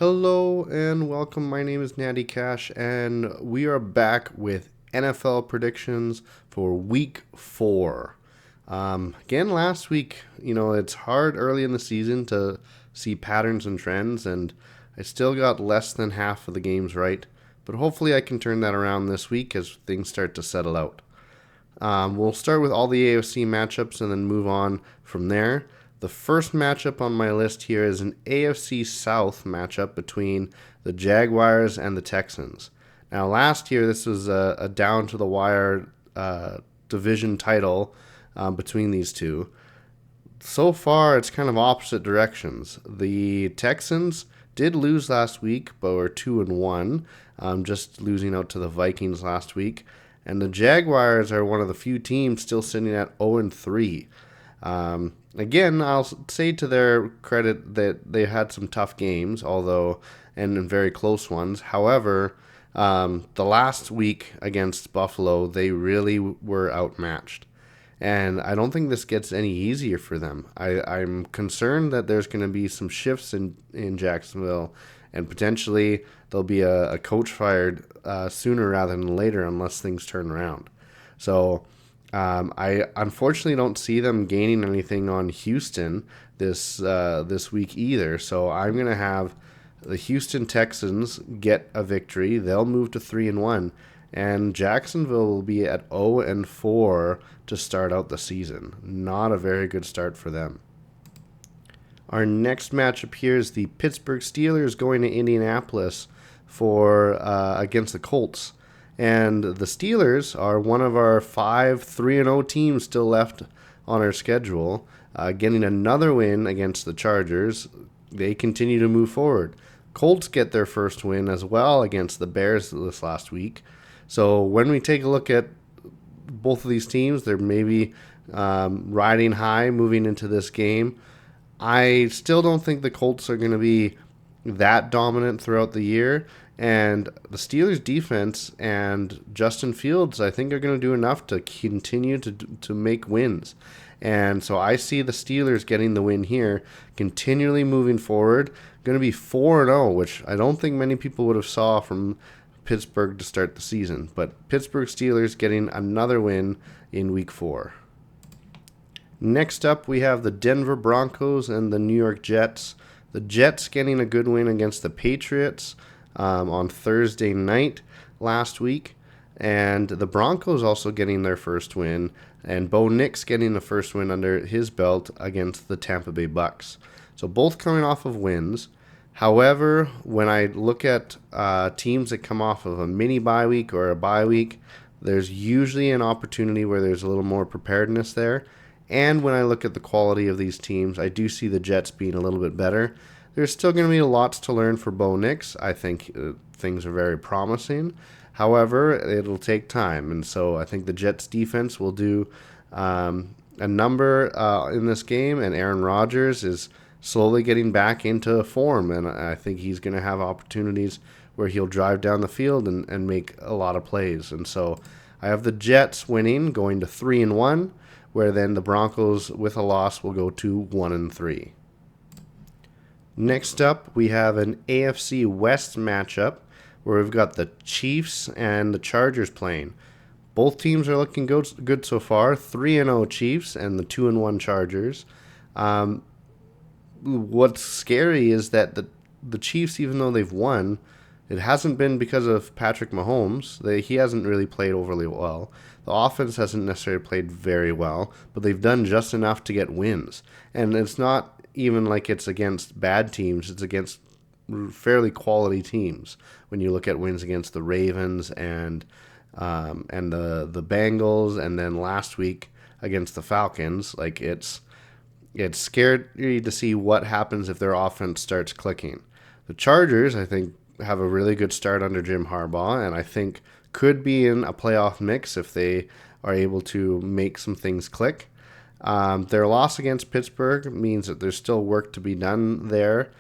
Hello and welcome. My name is Natty Cash, and we are back with NFL predictions for Week 4. Again, last week, it's hard early in the season to see patterns and trends, and I still got less than half of the games right, but hopefully I can turn that around this week as things start to settle out. We'll start with all the AFC matchups and then move on from there. The first matchup on my list here is an AFC South matchup between the Jaguars and the Texans. Now, last year, this was a down to the wire division title between these two. So far, it's kind of opposite directions. The Texans did lose last week, but were 2-1, just losing out to the Vikings last week. And the Jaguars are one of the few teams still sitting at 0-3. Again, I'll say to their credit that they had some tough games, and very close ones. However, the last week against Buffalo, they really were outmatched. And I don't think this gets any easier for them. I'm concerned that there's going to be some shifts in Jacksonville, and potentially there'll be a coach fired sooner rather than later unless things turn around. So I unfortunately don't see them gaining anything on Houston this week either. So I'm going to have the Houston Texans get a victory. They'll move to 3-1. And Jacksonville will be at 0-4 to start out the season. Not a very good start for them. Our next matchup here is the Pittsburgh Steelers going to Indianapolis for against the Colts. And the Steelers are one of our 5 3-0 teams still left on our schedule. Getting another win against the Chargers, they continue to move forward. Colts get their first win as well against the Bears this last week. So when we take a look at both of these teams, they're maybe riding high moving into this game. I still don't think the Colts are going to be that dominant throughout the year. And the Steelers' defense and Justin Fields, I think, are going to do enough to continue to make wins. And so I see the Steelers getting the win here, continually moving forward. Going to be 4-0, which I don't think many people would have saw from Pittsburgh to start the season. But Pittsburgh Steelers getting another win in Week 4. Next up, we have the Denver Broncos and the New York Jets. The Jets getting a good win against the Patriots on Thursday night last week. And the Broncos also getting their first win. And Bo Nix getting the first win under his belt against the Tampa Bay Bucks. So both coming off of wins. However, when I look at teams that come off of a mini bye week or a bye week, there's usually an opportunity where there's a little more preparedness there. And when I look at the quality of these teams, I do see the Jets being a little bit better. There's still going to be lots to learn for Bo Nix. I think things are very promising. However, it'll take time. And so I think the Jets defense will do a number in this game. And Aaron Rodgers is slowly getting back into form. And I think he's going to have opportunities where he'll drive down the field and make a lot of plays. And so I have the Jets winning, going to 3-1, where then the Broncos with a loss will go to 1-3. Next up, we have an AFC West matchup where we've got the Chiefs and the Chargers playing. Both teams are looking good so far. 3-0 Chiefs and the 2-1 Chargers. What's scary is that the Chiefs, even though they've won, it hasn't been because of Patrick Mahomes. He hasn't really played overly well. The offense hasn't necessarily played very well, but they've done just enough to get wins. And it's not even like it's against bad teams. It's against fairly quality teams. When you look at wins against the Ravens and the Bengals, and then last week against the Falcons, like it's scary to see what happens if their offense starts clicking. The Chargers, I think, have a really good start under Jim Harbaugh, and I think could be in a playoff mix if they are able to make some things click. Their loss against Pittsburgh means that there's still work to be done there.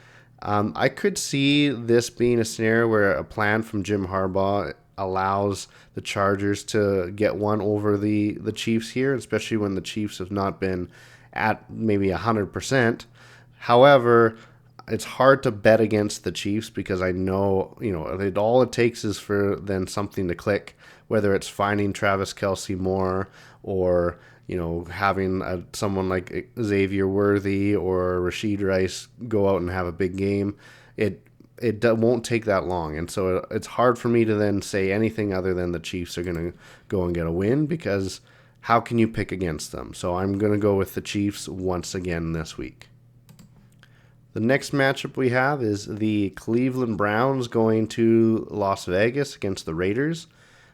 I could see this being a scenario where a plan from Jim Harbaugh allows the Chargers to get one over the Chiefs here, especially when the Chiefs have not been at maybe 100%. However, it's hard to bet against the Chiefs because I know, all it takes is for then something to click, whether it's finding Travis Kelce more or, having someone like Xavier Worthy or Rashid Rice go out and have a big game. It won't take that long. And so it's hard for me to then say anything other than the Chiefs are going to go and get a win because how can you pick against them? So I'm going to go with the Chiefs once again this week. The next matchup we have is the Cleveland Browns going to Las Vegas against the Raiders.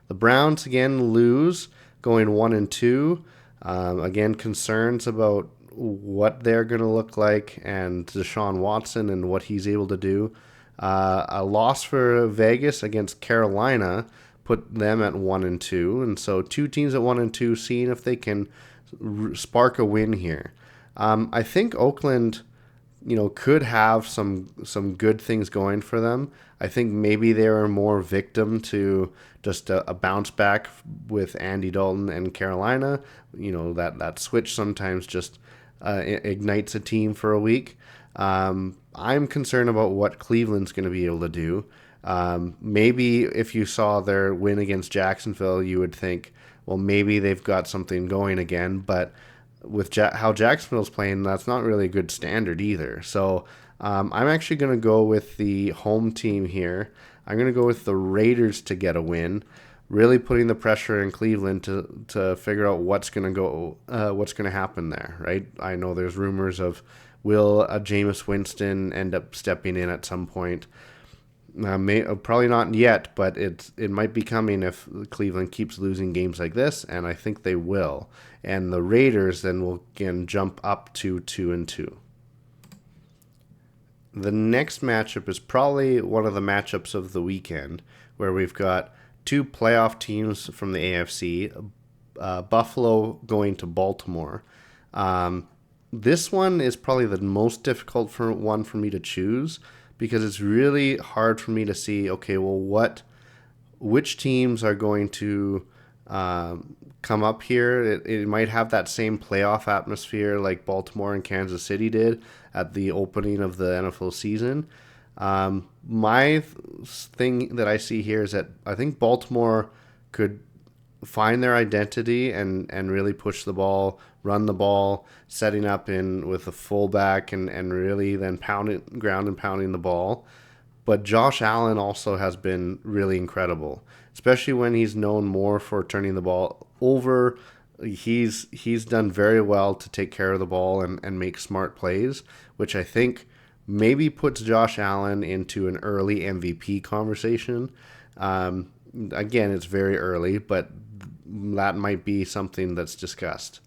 The Browns again lose, going 1-2. Again, concerns about what they're going to look like and Deshaun Watson and what he's able to do. A loss for Vegas against Carolina put them at 1-2, and so two teams at 1-2, seeing if they can spark a win here. I think Oakland, could have some good things going for them. I think maybe they were more victim to just a bounce back with Andy Dalton and Carolina. That switch sometimes just ignites a team for a week. I'm concerned about what Cleveland's going to be able to do. Maybe if you saw their win against Jacksonville, you would think, well, maybe they've got something going again. But with how Jacksonville's playing, that's not really a good standard either. So I'm actually going to go with the home team here. I'm going to go with the Raiders to get a win, really putting the pressure in Cleveland to figure out what's going to happen there, right? I know there's rumors of will Jameis Winston end up stepping in at some point. Probably not yet, but it might be coming if Cleveland keeps losing games like this, and I think they will. And the Raiders then will again jump up to 2-2. The next matchup is probably one of the matchups of the weekend, where we've got two playoff teams from the AFC, Buffalo going to Baltimore. This one is probably the most difficult one for me to choose because it's really hard for me to see, okay, well, which teams are going to come up here. It might have that same playoff atmosphere like Baltimore and Kansas City did at the opening of the NFL season. My thing that I see here is that I think Baltimore could find their identity and really push the ball, run the ball, setting up in with a fullback and really then pounding the ball. But Josh Allen also has been really incredible, especially when he's known more for turning the ball over. He's done very well to take care of the ball and make smart plays, which I think maybe puts Josh Allen into an early MVP conversation. Again, it's very early, but that might be something that's discussed.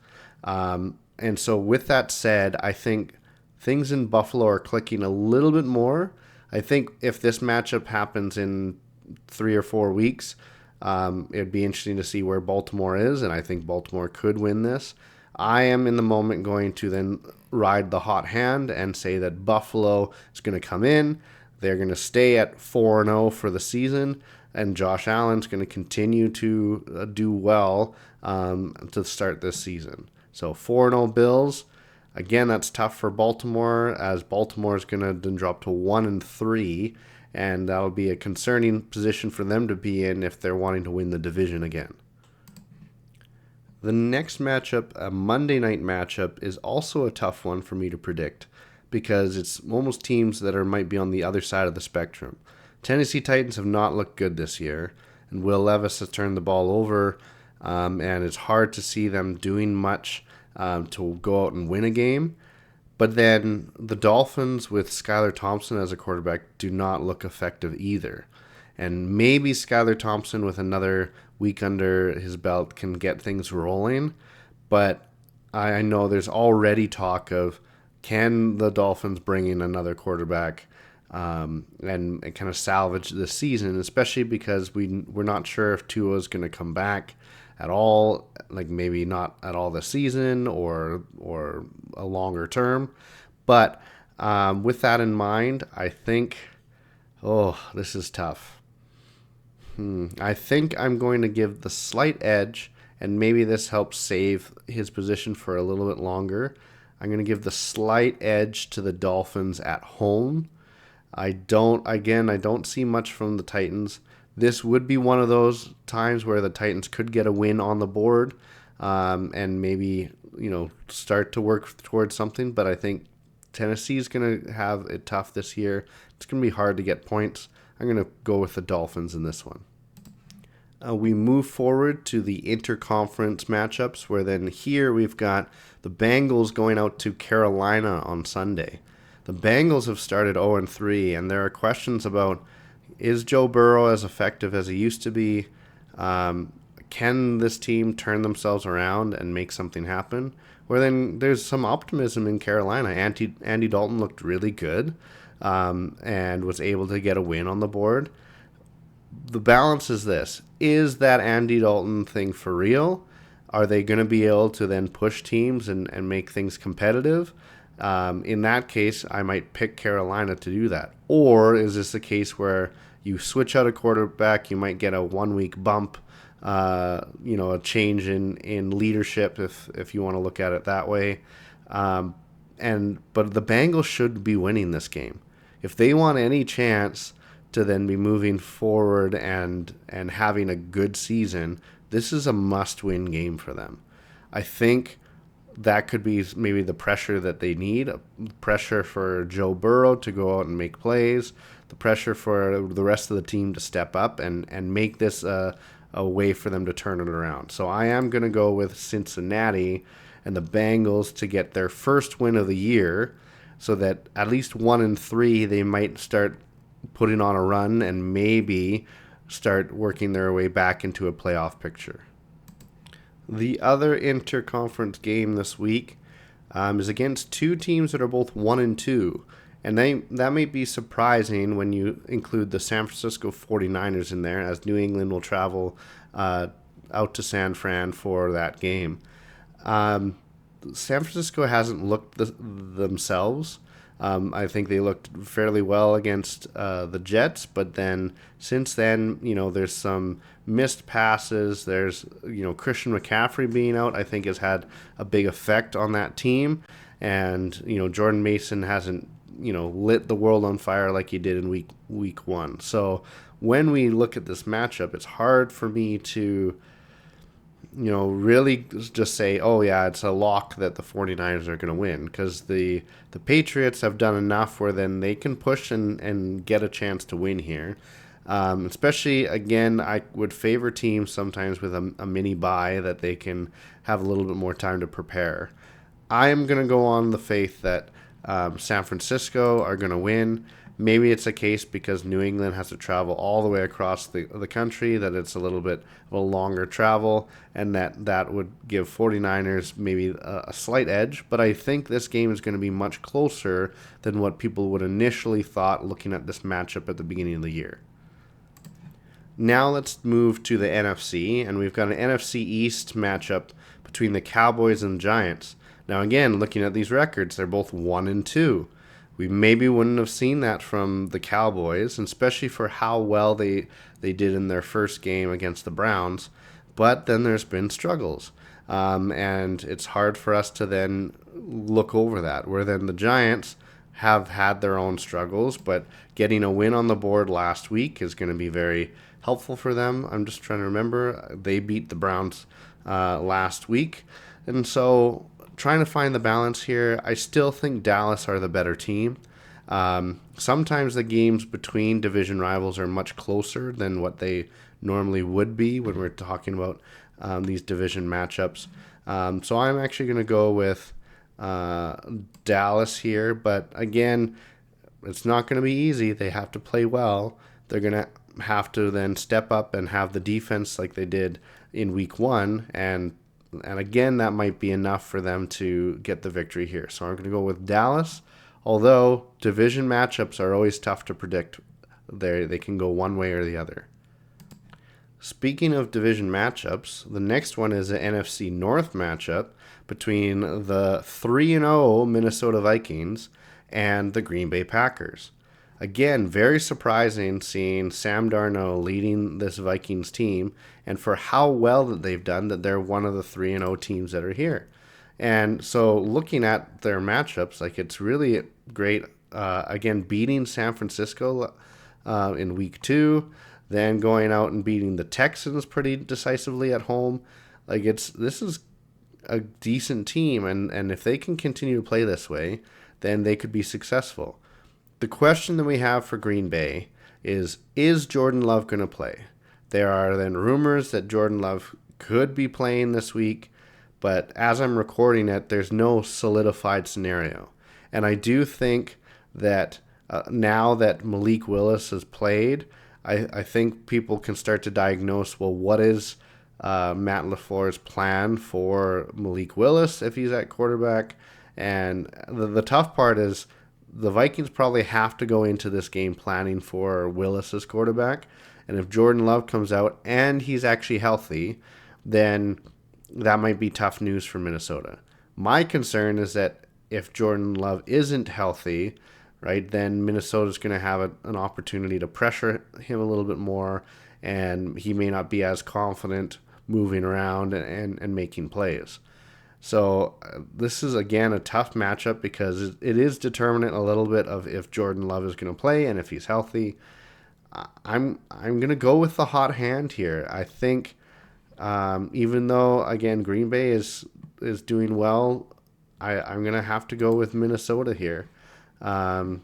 And so with that said, I think things in Buffalo are clicking a little bit more. I think if this matchup happens in 3 or 4 weeks, it'd be interesting to see where Baltimore is, and I think Baltimore could win this. I am in the moment going to then ride the hot hand and say that Buffalo is going to come in. They're going to stay at 4-0 for the season, and Josh Allen's going to continue to do well to start this season. So 4-0 Bills. Again, that's tough for Baltimore, as Baltimore is going to then drop to 1-3, and that'll be a concerning position for them to be in if they're wanting to win the division again. The next matchup, a Monday night matchup, is also a tough one for me to predict because it's almost teams that might be on the other side of the spectrum. Tennessee Titans have not looked good this year, and Will Levis has turned the ball over, and it's hard to see them doing much to go out and win a game. But then the Dolphins with Skylar Thompson as a quarterback do not look effective either. And maybe Skylar Thompson with another week under his belt can get things rolling. But I know there's already talk of, can the Dolphins bring in another quarterback and kind of salvage this season, especially because we're not sure if Tua is going to come back at all, like maybe not at all this season or a longer term. But with that in mind, I think, this is tough. I think I'm going to give the slight edge, and maybe this helps save his position for a little bit longer. I'm going to give the slight edge to the Dolphins at home. I don't see much from the Titans. This would be one of those times where the Titans could get a win on the board, and maybe, start to work towards something. But I think Tennessee's going to have it tough this year. It's going to be hard to get points. I'm going to go with the Dolphins in this one. We move forward to the interconference matchups, where then here we've got the Bengals going out to Carolina on Sunday. The Bengals have started 0-3, and there are questions about, is Joe Burrow as effective as he used to be? Can this team turn themselves around and make something happen? Where then there's some optimism in Carolina. Andy Dalton looked really good, and was able to get a win on the board. The balance is this. Is that Andy Dalton thing for real? Are they going to be able to then push teams and make things competitive? In that case, I might pick Carolina to do that. Or is this a case where you switch out a quarterback, you might get a 1 week bump, a change in leadership, if you want to look at it that way. But the Bengals should be winning this game. If they want any chance to then be moving forward and having a good season, this is a must-win game for them. I think that could be maybe the pressure that they need, pressure for Joe Burrow to go out and make plays, the pressure for the rest of the team to step up and make this a way for them to turn it around. So I am going to go with Cincinnati and the Bengals to get their first win of the year, so that at least 1-3 they might start putting on a run and maybe start working their way back into a playoff picture. The other interconference game this week is against two teams that are both 1-2. And that may be surprising when you include the San Francisco 49ers in there, as New England will travel out to San Fran for that game. San Francisco hasn't looked themselves. I think they looked fairly well against the Jets, but then since then, there's some missed passes. There's, Christian McCaffrey being out, I think, has had a big effect on that team. And, Jordan Mason hasn't, lit the world on fire like he did in week one. So when we look at this matchup, it's hard for me to really just say, oh yeah, it's a lock that the 49ers are going to win, because the Patriots have done enough where then they can push and get a chance to win here. Especially, again, I would favor teams sometimes with a mini bye that they can have a little bit more time to prepare. I am going to go on the faith that San Francisco are going to win. Maybe it's a case because New England has to travel all the way across the country, that it's a little bit of a longer travel, and that would give 49ers maybe a slight edge. But I think this game is going to be much closer than what people would initially thought looking at this matchup at the beginning of the year. Now let's move to the NFC, and we've got an NFC East matchup between the Cowboys and the Giants. Now again, looking at these records, they're both 1-2. We maybe wouldn't have seen that from the Cowboys, and especially for how well they did in their first game against the Browns. But then there's been struggles, and it's hard for us to then look over that, where then the Giants have had their own struggles, but getting a win on the board last week is going to be very helpful for them. I'm just trying to remember. They beat the Browns last week, and so trying to find the balance here. I still think Dallas are the better team. Sometimes the games between division rivals are much closer than what they normally would be when we're talking about these division matchups. So I'm actually going to go with Dallas here. But again, it's not going to be easy. They have to play well. They're going to have to then step up and have the defense like they did in week one, and again, that might be enough for them to get the victory here. So I'm going to go with Dallas, although division matchups are always tough to predict. They can go one way or the other. Speaking of division matchups, the next one is an NFC North matchup between the 3-0 Minnesota Vikings and the Green Bay Packers. Again, very surprising seeing Sam Darnold leading this Vikings team, and for how well that they've done, that they're one of the 3-0 teams that are here. And so looking at their matchups, like it's really great. Again, beating San Francisco in week 2, then going out and beating the Texans pretty decisively at home. Like this is a decent team, and if they can continue to play this way, then they could be successful. The question that we have for Green Bay is Jordan Love going to play? There are then rumors that Jordan Love could be playing this week, but as I'm recording it, there's no solidified scenario. And I do think that now that Malik Willis has played, I think people can start to diagnose, well, what is Matt LaFleur's plan for Malik Willis if he's at quarterback? And the tough part is the Vikings probably have to go into this game planning for Willis as quarterback. And if Jordan Love comes out and he's actually healthy, then that might be tough news for Minnesota. My concern is that if Jordan Love isn't healthy, right, then Minnesota's going to have an opportunity to pressure him a little bit more, and he may not be as confident moving around and making plays. So this is, again, a tough matchup because it is determinant a little bit of if Jordan Love is going to play and if he's healthy. I'm going to go with the hot hand here. I think even though, again, Green Bay is doing well, I'm going to have to go with Minnesota here. They're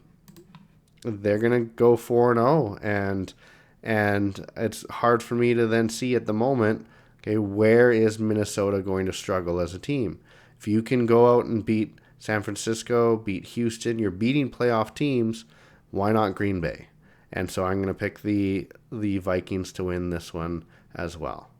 going to go 4-0, and it's hard for me to then see at the moment, okay, where is Minnesota going to struggle as a team? If you can go out and beat San Francisco, beat Houston, you're beating playoff teams, why not Green Bay? And so I'm going to pick the Vikings to win this one as well.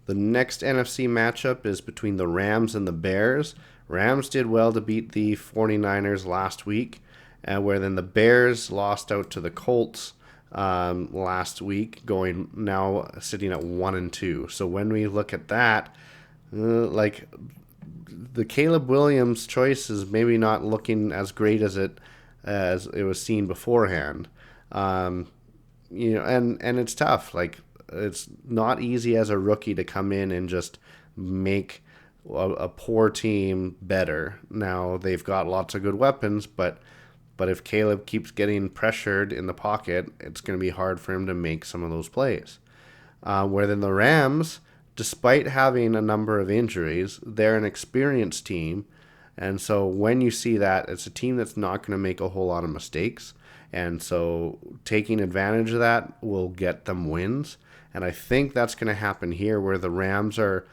The next NFC matchup is between the Rams and the Bears. Rams did well to beat the 49ers last week, where then the Bears lost out to the Colts last week, going now sitting at 1-2. So when we look at that, like the Caleb Williams choice is maybe not looking as great as it was seen beforehand. And it's tough. Like it's not easy as a rookie to come in and just make a poor team better. Now they've got lots of good weapons, but if Caleb keeps getting pressured in the pocket, it's going to be hard for him to make some of those plays. Where then the Rams, despite having a number of injuries, they're an experienced team. And so when you see that, it's a team that's not going to make a whole lot of mistakes. And so taking advantage of that will get them wins. And I think that's going to happen here, where the Rams are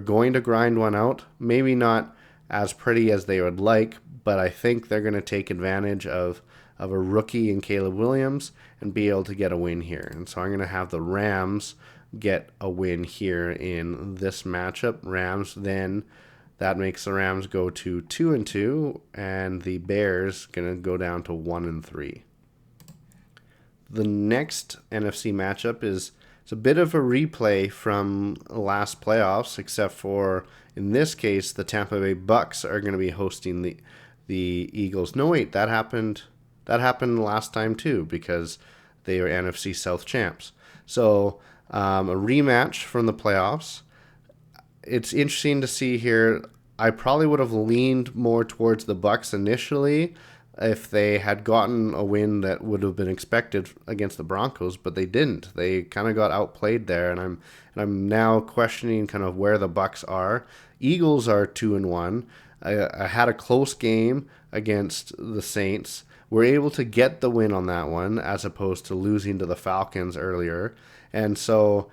going to grind one out. Maybe not as pretty as they would like, but I think they're going to take advantage of a rookie in Caleb Williams and be able to get a win here. And so I'm going to have the Rams get a win here in this matchup. Rams, then that makes the Rams go to 2-2, and the Bears going to go down to 1-3. The next NFC matchup is it's a bit of a replay from last playoffs, except for in this case the Tampa Bay Bucks are going to be hosting the Eagles. No, wait, that happened last time too, because they were NFC South champs. So a rematch from the playoffs. It's interesting to see here. I probably would have leaned more towards the Bucks initially if they had gotten a win that would have been expected against the Broncos, but they didn't. They kind of got outplayed there, and I'm now questioning kind of where the Bucks are. Eagles are 2-1. I had a close game against the Saints. We're able to get the win on that one as opposed to losing to the Falcons earlier. And so,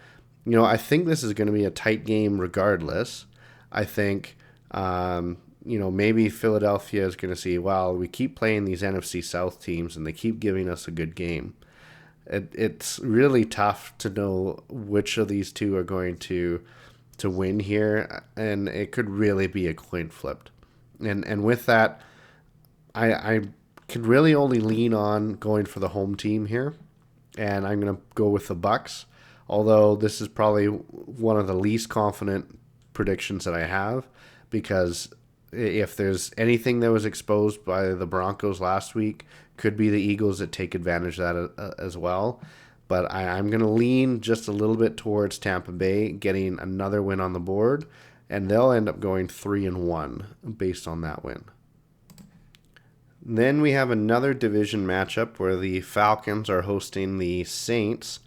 I think this is going to be a tight game regardless. I think, maybe Philadelphia is going to see, well, we keep playing these NFC South teams and they keep giving us a good game. It's really tough to know which of these two are going to win here, and it could really be a coin flipped. And with that, I could really only lean on going for the home team here, and I'm going to go with the Bucks, although this is probably one of the least confident predictions that I have, because if there's anything that was exposed by the Broncos last week, could be the Eagles that take advantage of that as well. But I'm going to lean just a little bit towards Tampa Bay getting another win on the board and they'll end up going 3-1 based on that win. Then we have another division matchup where the Falcons are hosting the Saints.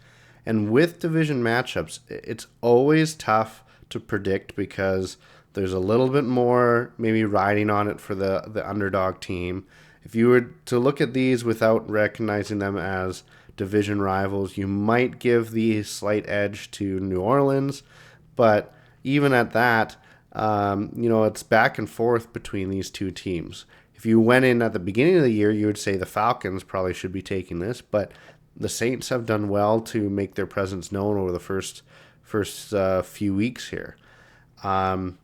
And with division matchups, it's always tough to predict because there's a little bit more maybe riding on it for the underdog team. If you were to look at these without recognizing them as division rivals, you might give the slight edge to New Orleans. But even at that, it's back and forth between these two teams. If you went in at the beginning of the year, you would say the Falcons probably should be taking this, but the Saints have done well to make their presence known over the first few weeks here. And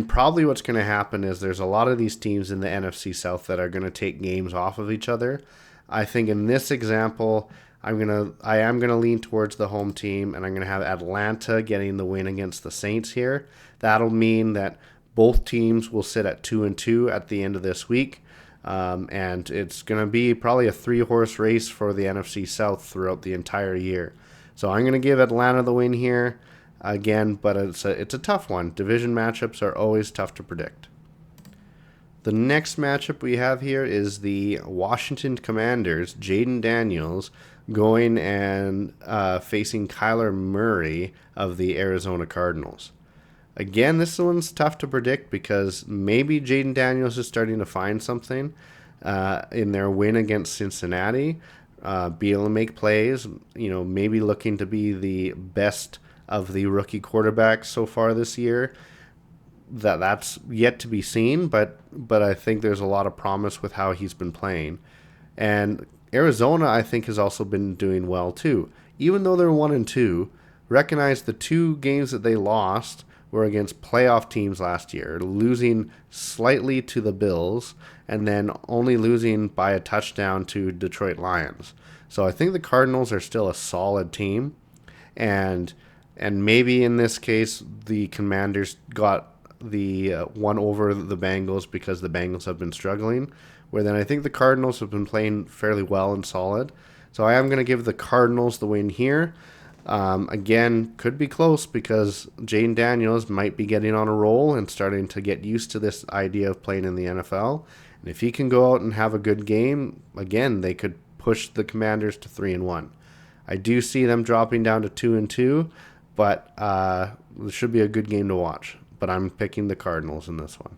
probably what's going to happen is there's a lot of these teams in the NFC South that are going to take games off of each other. I think in this example, I am gonna lean towards the home team, and I'm gonna have Atlanta getting the win against the Saints here. That'll mean that both teams will sit at 2-2 at the end of this week, and it's gonna be probably a 3-horse race for the NFC South throughout the entire year. So I'm gonna give Atlanta the win here again, but it's a tough one. Division matchups are always tough to predict. The next matchup we have here is the Washington Commanders, Jayden Daniels, going and facing Kyler Murray of the Arizona Cardinals. Again, this one's tough to predict because maybe Jayden Daniels is starting to find something in their win against Cincinnati, be able to make plays, maybe looking to be the best of the rookie quarterbacks so far this year. That's yet to be seen, but I think there's a lot of promise with how he's been playing. And Arizona, I think, has also been doing well too. Even though they're 1-2, recognize the 2 games that they lost were against playoff teams last year, losing slightly to the Bills and then only losing by a touchdown to Detroit Lions. So I think the Cardinals are still a solid team, and maybe in this case the Commanders got the one over the Bengals because the Bengals have been struggling, where then I think the Cardinals have been playing fairly well and solid. So I am going to give the Cardinals the win here. Again, could be close because Jayden Daniels might be getting on a roll and starting to get used to this idea of playing in the NFL. And if he can go out and have a good game, again, they could push the Commanders to 3-1. I do see them dropping down to 2-2, but it should be a good game to watch. But I'm picking the Cardinals in this one.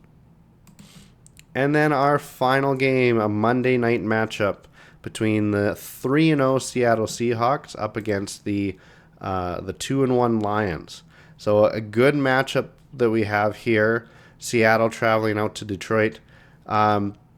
And then our final game, a Monday night matchup between the 3-0 Seattle Seahawks up against the 2-1 Lions. So a good matchup that we have here. Seattle traveling out to Detroit.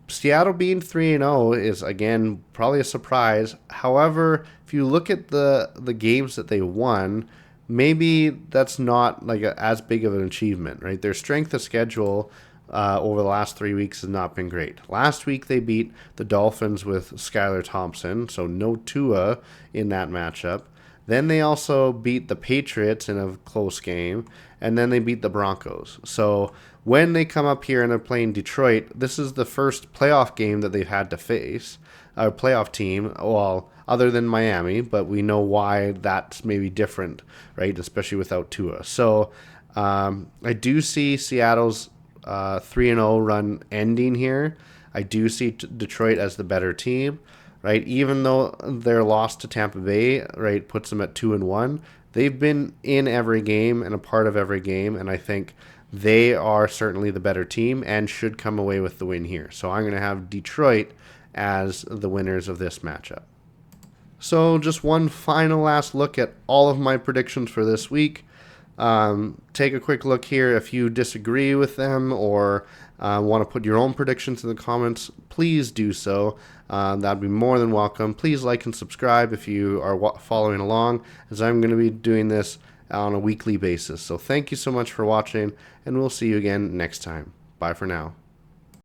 Seattle being 3-0 is, again, probably a surprise. However, if you look at the games that they won, maybe that's not like as big of an achievement, right? Their strength of schedule over the last 3 weeks has not been great. Last week they beat the Dolphins with Skylar Thompson, so no Tua in that matchup. Then they also beat the Patriots in a close game, and then they beat the Broncos. So when they come up here and they're playing Detroit, this is the first playoff game that they've had to face, a playoff team, well, other than Miami, but we know why that's maybe different, right? Especially without Tua. So I do see Seattle's 3-0 run ending here. I do see Detroit as the better team, right? Even though their loss to Tampa Bay, right, puts them at 2-1, they've been in every game and a part of every game, and I think they are certainly the better team and should come away with the win here. So I'm going to have Detroit as the winners of this matchup. So just one final last look at all of my predictions for this week. Take a quick look here. If you disagree with them or want to put your own predictions in the comments, please do so. That'd be more than welcome. Please like and subscribe if you are following along, as I'm going to be doing this on a weekly basis. So thank you so much for watching, and we'll see you again next time. Bye for now.